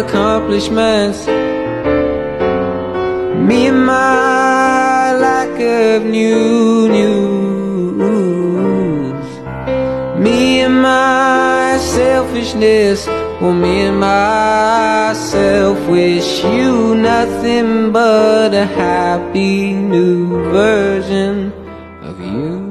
accomplishments, me and my lack of news, me and my selfishness. Well, me and myself wish you nothing but a happy new version of you.